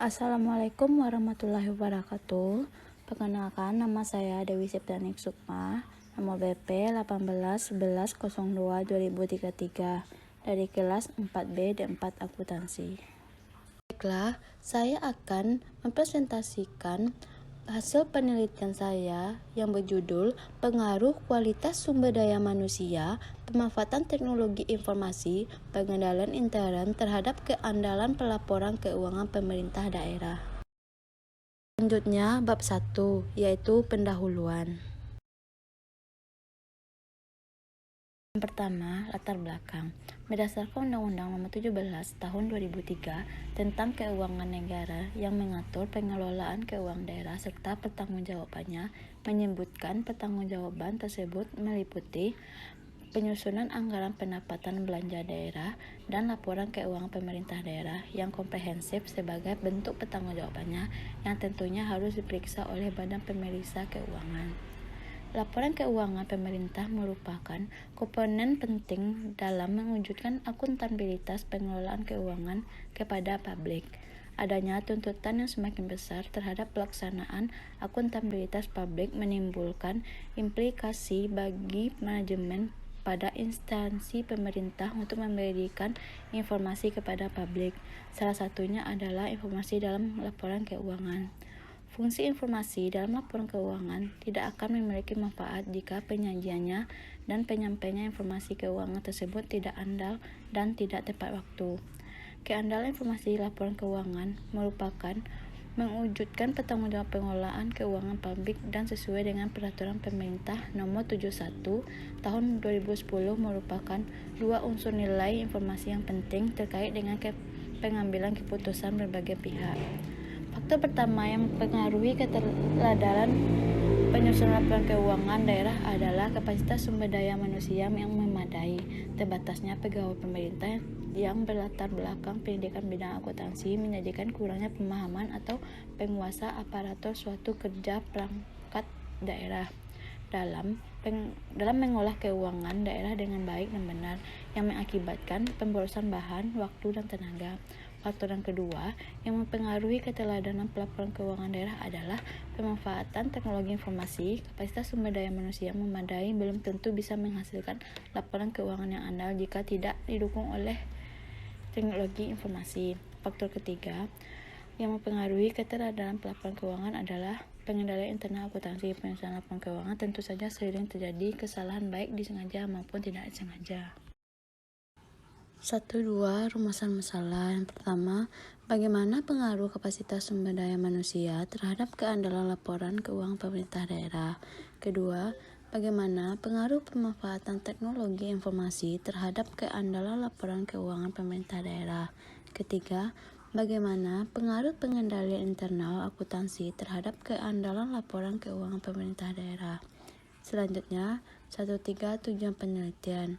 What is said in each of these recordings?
Assalamualaikum warahmatullahi wabarakatuh. Perkenalkan, nama saya Dewi Septianik Sukma, nomor BP 181102-2033 dari kelas 4B D4 Akuntansi. Baiklah, saya akan mempresentasikan hasil penelitian saya yang berjudul Pengaruh Kualitas Sumber Daya Manusia, Pemanfaatan Teknologi Informasi, Pengendalian Intern terhadap keandalan pelaporan keuangan pemerintah daerah. Selanjutnya, bab 1, yaitu pendahuluan. Yang pertama, latar belakang. Berdasarkan Undang-Undang Nomor 17 Tahun 2003 tentang Keuangan Negara yang mengatur pengelolaan keuangan daerah serta pertanggungjawabannya, menyebutkan pertanggungjawaban tersebut meliputi penyusunan anggaran pendapatan belanja daerah dan laporan keuangan pemerintah daerah yang komprehensif sebagai bentuk pertanggungjawabannya yang tentunya harus diperiksa oleh Badan Pemeriksa Keuangan. Laporan keuangan pemerintah merupakan komponen penting dalam mewujudkan akuntabilitas pengelolaan keuangan kepada publik. Adanya tuntutan yang semakin besar terhadap pelaksanaan akuntabilitas publik menimbulkan implikasi bagi manajemen pada instansi pemerintah untuk memberikan informasi kepada publik. Salah satunya adalah informasi dalam laporan keuangan. Fungsi informasi dalam laporan keuangan tidak akan memiliki manfaat jika penyajiannya dan penyampaiannya informasi keuangan tersebut tidak andal dan tidak tepat waktu. Keandalan informasi laporan keuangan merupakan mewujudkan pertanggungjawaban pengelolaan keuangan publik dan sesuai dengan Peraturan Pemerintah Nomor 71 Tahun 2010 merupakan dua unsur nilai informasi yang penting terkait dengan pengambilan keputusan berbagai pihak. Faktor pertama yang mempengaruhi keteladanan penyusunan laporan keuangan daerah adalah kapasitas sumber daya manusia yang memadai, terbatasnya pegawai pemerintah yang berlatar belakang pendidikan bidang akuntansi menjadikan kurangnya pemahaman atau penguasa aparatur suatu kerja perangkat daerah dalam mengolah keuangan daerah dengan baik dan benar yang mengakibatkan pemborosan bahan, waktu, dan tenaga. Faktor yang kedua yang mempengaruhi keteladanan pelaporan keuangan daerah adalah pemanfaatan teknologi informasi. Kapasitas sumber daya manusia memadai belum tentu bisa menghasilkan laporan keuangan yang andal jika tidak didukung oleh teknologi informasi. Faktor ketiga yang mempengaruhi keteladanan pelaporan keuangan adalah pengendalian internal akuntansi. Penyusunan laporan keuangan tentu saja sering terjadi kesalahan baik disengaja maupun tidak disengaja. 1-2 Rumusan masalah. Yang pertama, bagaimana pengaruh kapasitas sumber daya manusia terhadap keandalan laporan keuangan pemerintah daerah. Kedua, bagaimana pengaruh pemanfaatan teknologi informasi terhadap keandalan laporan keuangan pemerintah daerah. Ketiga, bagaimana pengaruh pengendalian internal akuntansi terhadap keandalan laporan keuangan pemerintah daerah. Selanjutnya, 1-3 tujuan penelitian.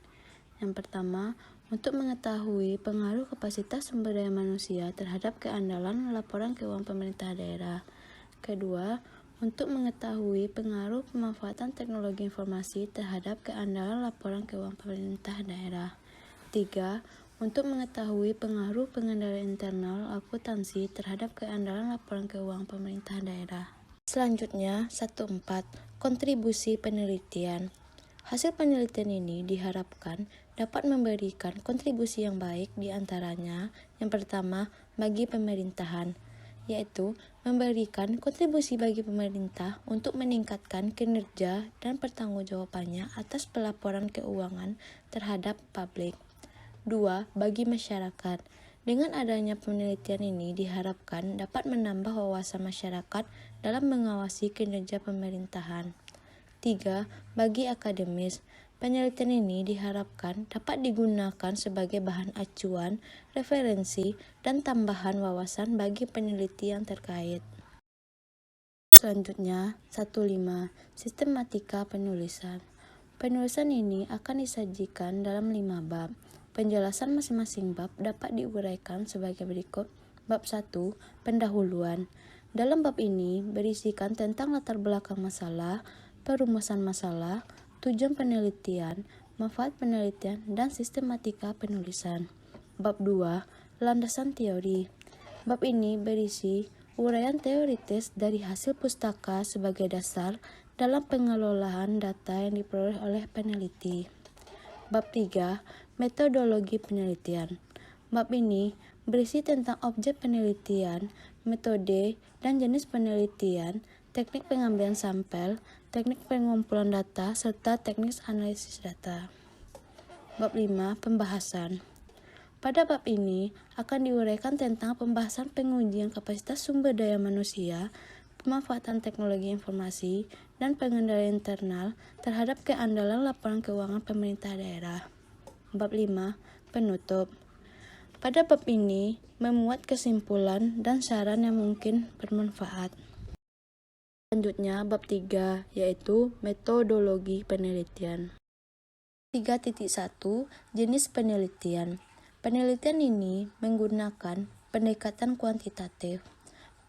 Yang pertama, untuk mengetahui pengaruh kapasitas sumber daya manusia terhadap keandalan laporan keuangan pemerintah daerah. Kedua, untuk mengetahui pengaruh pemanfaatan teknologi informasi terhadap keandalan laporan keuangan pemerintah daerah. 3. Untuk mengetahui pengaruh pengendalian internal akuntansi terhadap keandalan laporan keuangan pemerintah daerah. Selanjutnya, 1-4 kontribusi penelitian. Hasil penelitian ini diharapkan dapat memberikan kontribusi yang baik di antaranya. Yang pertama, bagi pemerintahan, yaitu memberikan kontribusi bagi pemerintah untuk meningkatkan kinerja dan pertanggungjawabannya atas pelaporan keuangan terhadap publik. 2. Bagi masyarakat. Dengan adanya penelitian ini diharapkan dapat menambah wawasan masyarakat dalam mengawasi kinerja pemerintahan. 3. Bagi akademis. Penelitian ini diharapkan dapat digunakan sebagai bahan acuan, referensi, dan tambahan wawasan bagi peneliti yang terkait. Selanjutnya, 1-5 sistematika penulisan. Penulisan ini akan disajikan dalam 5 bab. Penjelasan masing-masing bab dapat diuraikan sebagai berikut. Bab 1, pendahuluan. Dalam bab ini berisikan tentang latar belakang masalah, perumusan masalah, tujuan penelitian, manfaat penelitian, dan sistematika penulisan. Bab 2, landasan teori. Bab ini berisi uraian teoritis dari hasil pustaka sebagai dasar dalam pengelolaan data yang diperoleh oleh peneliti. Bab 3. Metodologi penelitian. Bab ini berisi tentang objek penelitian, metode dan jenis penelitian, teknik pengambilan sampel, teknik pengumpulan data, serta teknik analisis data. Bab 5. Pembahasan. Pada bab ini akan diuraikan tentang pembahasan pengujian kapasitas sumber daya manusia, pemanfaatan teknologi informasi, dan pengendalian internal terhadap keandalan laporan keuangan pemerintah daerah. Bab 5. Penutup. Pada bab ini memuat kesimpulan dan saran yang mungkin bermanfaat. Selanjutnya bab 3 yaitu metodologi penelitian. 3.1 Jenis penelitian. Penelitian ini menggunakan pendekatan kuantitatif.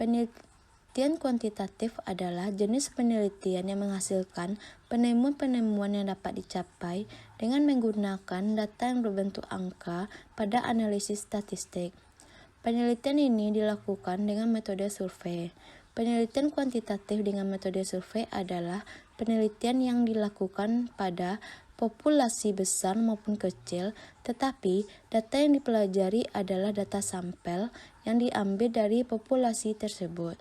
Penelitian kuantitatif adalah jenis penelitian yang menghasilkan penemuan-penemuan yang dapat dicapai dengan menggunakan data yang berbentuk angka pada analisis statistik. Penelitian ini dilakukan dengan metode survei. Penelitian kuantitatif dengan metode survei adalah penelitian yang dilakukan pada populasi besar maupun kecil, tetapi data yang dipelajari adalah data sampel yang diambil dari populasi tersebut.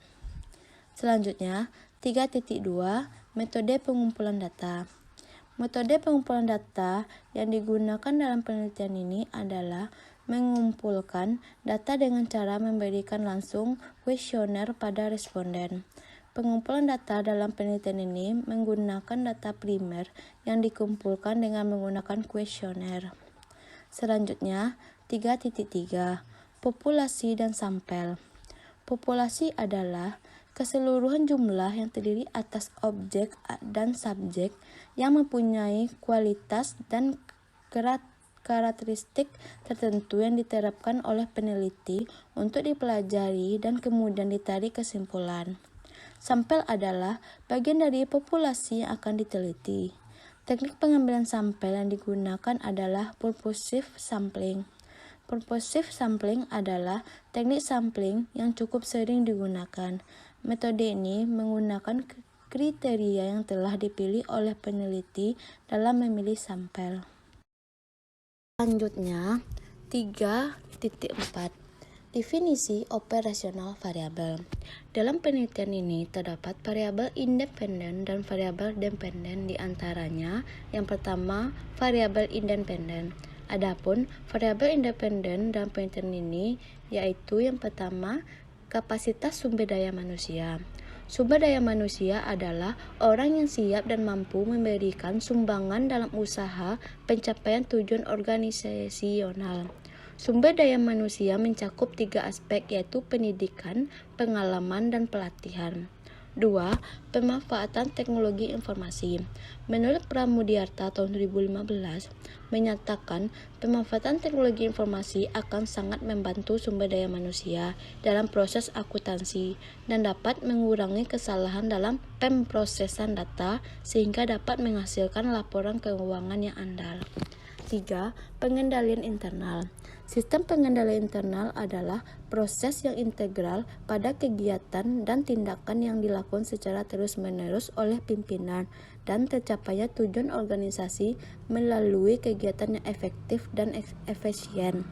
Selanjutnya, 3.2 Metode pengumpulan data. Metode pengumpulan data yang digunakan dalam penelitian ini adalah mengumpulkan data dengan cara memberikan langsung kuesioner pada responden. Pengumpulan data dalam penelitian ini menggunakan data primer yang dikumpulkan dengan menggunakan kuesioner. Selanjutnya, 3.3 Populasi dan sampel. Populasi adalah keseluruhan jumlah yang terdiri atas objek dan subjek yang mempunyai kualitas dan karakteristik tertentu yang diterapkan oleh peneliti untuk dipelajari dan kemudian ditarik kesimpulan. Sampel adalah bagian dari populasi yang akan diteliti. Teknik pengambilan sampel yang digunakan adalah purposive sampling. Purposive sampling adalah teknik sampling yang cukup sering digunakan. Metode ini menggunakan kriteria yang telah dipilih oleh peneliti dalam memilih sampel. Selanjutnya, 3.4 Definisi operasional variabel. Dalam penelitian ini terdapat variabel independen dan variabel dependen, di antaranya yang pertama variabel independen. Adapun variabel independen dalam penelitian ini yaitu yang pertama kapasitas sumber daya manusia. Sumber daya manusia adalah orang yang siap dan mampu memberikan sumbangan dalam usaha pencapaian tujuan organisasional. Sumber daya manusia mencakup 3 aspek yaitu pendidikan, pengalaman, dan pelatihan. 2. Pemanfaatan teknologi informasi. Menurut Pramudiarta tahun 2015 menyatakan pemanfaatan teknologi informasi akan sangat membantu sumber daya manusia dalam proses akuntansi dan dapat mengurangi kesalahan dalam pemrosesan data sehingga dapat menghasilkan laporan keuangan yang andal. 3. Pengendalian internal. Sistem pengendalian internal adalah proses yang integral pada kegiatan dan tindakan yang dilakukan secara terus-menerus oleh pimpinan dan tercapainya tujuan organisasi melalui kegiatan yang efektif dan efisien.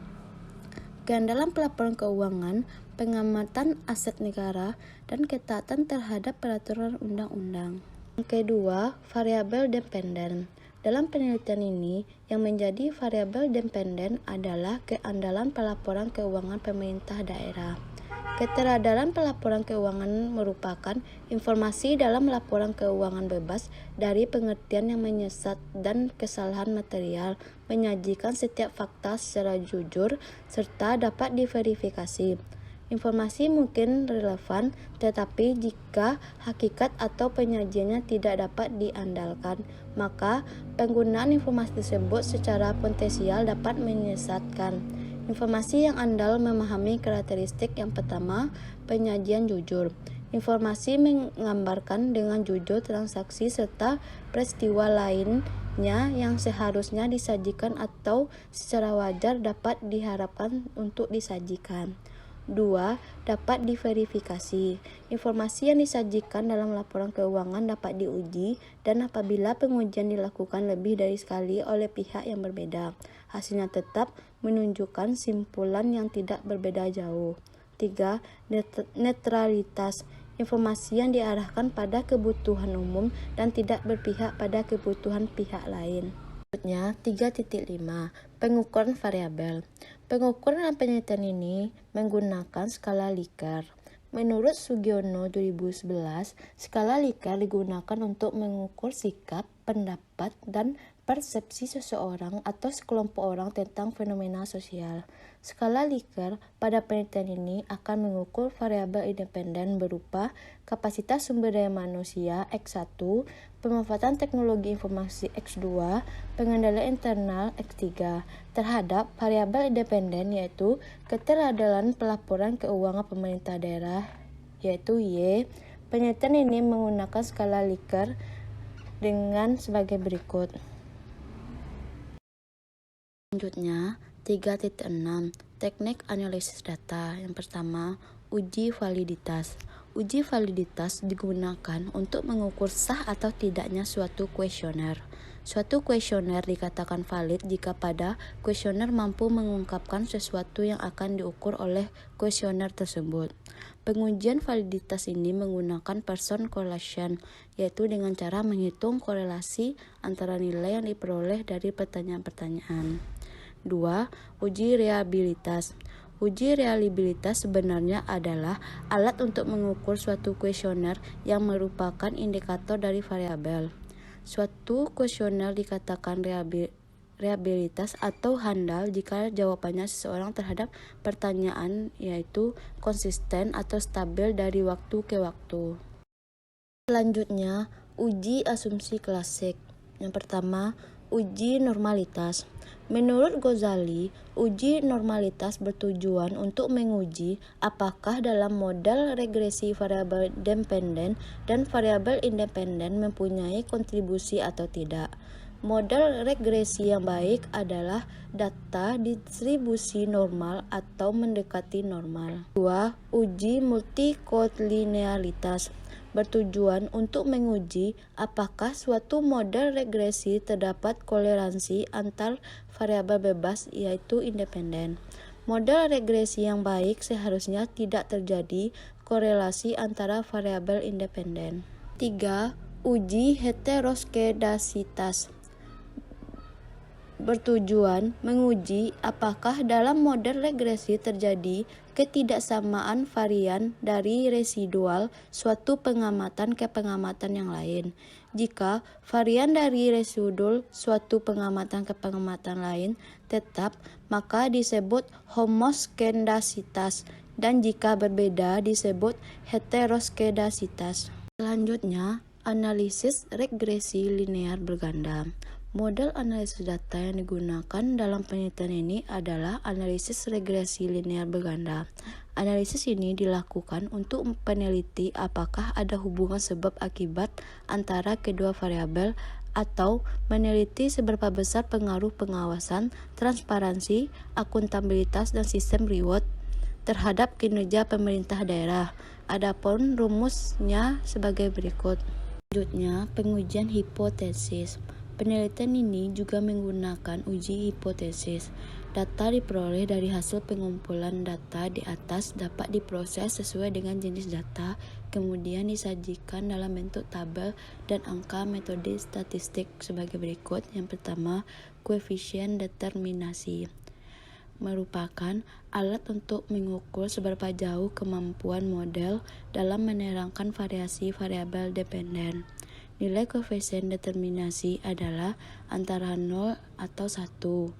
Keandalan pelaporan keuangan, pengamatan aset negara, dan ketaatan terhadap peraturan undang-undang. Yang kedua, variabel dependen. Dalam penelitian ini, yang menjadi variabel dependen adalah keandalan pelaporan keuangan pemerintah daerah. Keteradalan pelaporan keuangan merupakan informasi dalam laporan keuangan bebas dari pengertian yang menyesat dan kesalahan material, menyajikan setiap fakta secara jujur, serta dapat diverifikasi. Informasi mungkin relevan, tetapi jika hakikat atau penyajiannya tidak dapat diandalkan, maka penggunaan informasi tersebut secara potensial dapat menyesatkan. Informasi yang andal memahami karakteristik yang pertama, penyajian jujur. Informasi menggambarkan dengan jujur transaksi serta peristiwa lainnya yang seharusnya disajikan atau secara wajar dapat diharapkan untuk disajikan. 2. Dapat diverifikasi. Informasi yang disajikan dalam laporan keuangan dapat diuji dan apabila pengujian dilakukan lebih dari sekali oleh pihak yang berbeda, hasilnya tetap menunjukkan simpulan yang tidak berbeda jauh. 3. Netralitas. Informasi yang diarahkan pada kebutuhan umum dan tidak berpihak pada kebutuhan pihak lain. Selanjutnya, 3.5. Pengukuran variabel. Pengukuran dan penelitian ini menggunakan skala Likert. Menurut Sugiono 2011, skala Likert digunakan untuk mengukur sikap, pendapat, dan persepsi seseorang atau sekelompok orang tentang fenomena sosial. Skala Likert pada penelitian ini akan mengukur variabel independen berupa kapasitas sumber daya manusia X1, pemanfaatan teknologi informasi X2, pengendalian internal X3 terhadap variabel independen yaitu keteradalan pelaporan keuangan pemerintah daerah yaitu Y. Penelitian ini menggunakan skala Likert dengan sebagai berikut. Selanjutnya, 3.6. Teknik analisis data. Yang pertama, uji validitas. Uji validitas digunakan untuk mengukur sah atau tidaknya suatu kuesioner. Suatu kuesioner dikatakan valid jika pada kuesioner mampu mengungkapkan sesuatu yang akan diukur oleh kuesioner tersebut. Pengujian validitas ini menggunakan Pearson correlation, yaitu dengan cara menghitung korelasi antara nilai yang diperoleh dari pertanyaan-pertanyaan. 2. Uji reliabilitas. Uji reliabilitas sebenarnya adalah alat untuk mengukur suatu kuesioner yang merupakan indikator dari variabel. Suatu kuesioner dikatakan reliabilitas atau handal jika jawabannya seseorang terhadap pertanyaan yaitu konsisten atau stabil dari waktu ke waktu. Selanjutnya, uji asumsi klasik. Yang pertama, uji normalitas. Menurut Ghazali, uji normalitas bertujuan untuk menguji apakah dalam model regresi variabel dependen dan variabel independen mempunyai kontribusi atau tidak. Model regresi yang baik adalah data distribusi normal atau mendekati normal. 2. Uji multikolinealitas bertujuan untuk menguji apakah suatu model regresi terdapat koleransi antar variabel bebas yaitu independen. Model regresi yang baik seharusnya tidak terjadi korelasi antara variabel independen. 3. Uji heteroskedasitas bertujuan menguji apakah dalam model regresi terjadi ketidaksamaan varian dari residual suatu pengamatan ke pengamatan yang lain. Jika varian dari residual suatu pengamatan ke pengamatan lain tetap, maka disebut homoskedasitas, dan jika berbeda disebut heteroskedasitas. Selanjutnya, analisis regresi linear berganda. Model analisis data yang digunakan dalam penelitian ini adalah analisis regresi linear berganda. Analisis ini dilakukan untuk peneliti apakah ada hubungan sebab akibat antara kedua variabel atau meneliti seberapa besar pengaruh pengawasan, transparansi, akuntabilitas, dan sistem reward terhadap kinerja pemerintah daerah. Adapun rumusnya sebagai berikut. Selanjutnya, pengujian hipotesis. Penelitian ini juga menggunakan uji hipotesis. Data diperoleh dari hasil pengumpulan data di atas dapat diproses sesuai dengan jenis data, kemudian disajikan dalam bentuk tabel dan angka metode statistik sebagai berikut. Yang pertama, koefisien determinasi merupakan alat untuk mengukur seberapa jauh kemampuan model dalam menerangkan variasi variabel dependen. Nilai koefisien determinasi adalah antara 0 atau 1.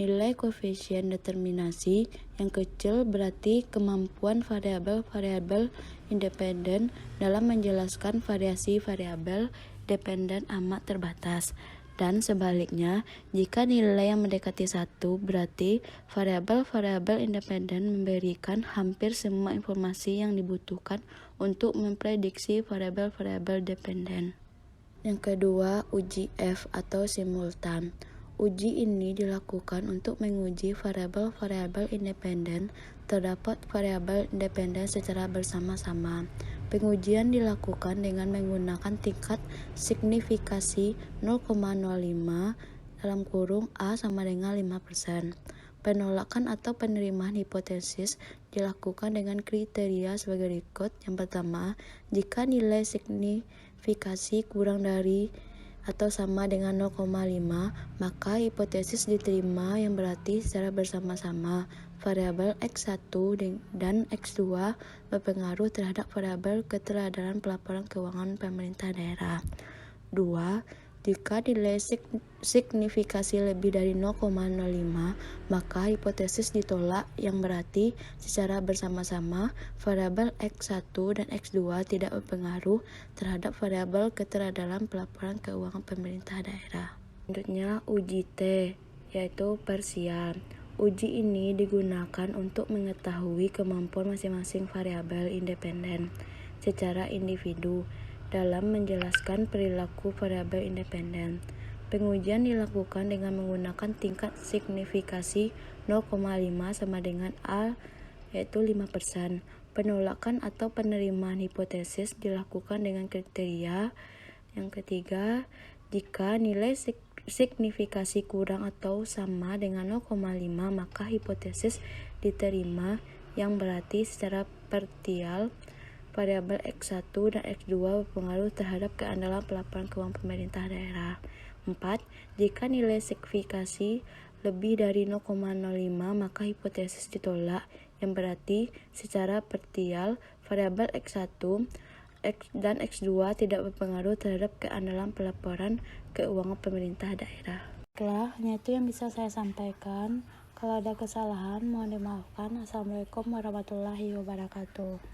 Nilai koefisien determinasi yang kecil berarti kemampuan variabel-variabel independen dalam menjelaskan variasi variabel dependen amat terbatas. Dan sebaliknya, jika nilai yang mendekati 1 berarti variabel-variabel independen memberikan hampir semua informasi yang dibutuhkan untuk memprediksi variabel-variabel dependen. Yang kedua, uji F atau simultan. Uji ini dilakukan untuk menguji variabel-variabel independen. Terdapat variabel independen secara bersama-sama. Pengujian dilakukan dengan menggunakan tingkat signifikasi 0,05 (A sama dengan 5%). Penolakan atau penerimaan hipotesis dilakukan dengan kriteria sebagai berikut. Yang pertama, jika nilai signifikasi kurang dari atau sama dengan 0,5, maka hipotesis diterima, yang berarti secara bersama-sama variabel X1 dan X2 berpengaruh terhadap variabel keteradalan pelaporan keuangan pemerintah daerah. 2. Jika nilai signifikasi lebih dari 0,05, maka hipotesis ditolak, yang berarti secara bersama-sama variabel X1 dan X2 tidak berpengaruh terhadap variabel keteradalan pelaporan keuangan pemerintah daerah. Selanjutnya, uji T, yaitu parsial. Uji ini digunakan untuk mengetahui kemampuan masing-masing variabel independen secara individu dalam menjelaskan perilaku variabel independen. Pengujian dilakukan dengan menggunakan tingkat signifikasi 0,5 sama dengan A, yaitu 5%. Penolakan atau penerimaan hipotesis dilakukan dengan kriteria. Yang ketiga, jika nilai signifikasi kurang atau sama dengan 0,5, maka hipotesis diterima, yang berarti secara parsial variabel X1 dan X2 berpengaruh terhadap keandalan pelaporan keuangan pemerintah daerah. 4. Jika nilai signifikasi lebih dari 0,05, maka hipotesis ditolak, yang berarti secara parsial variabel X1 dan X2 tidak berpengaruh terhadap keandalan pelaporan keuangan pemerintah daerah. Baiklah, hanya itu yang bisa saya sampaikan. Kalau ada kesalahan, mohon dimaafkan. Assalamualaikum warahmatullahi wabarakatuh.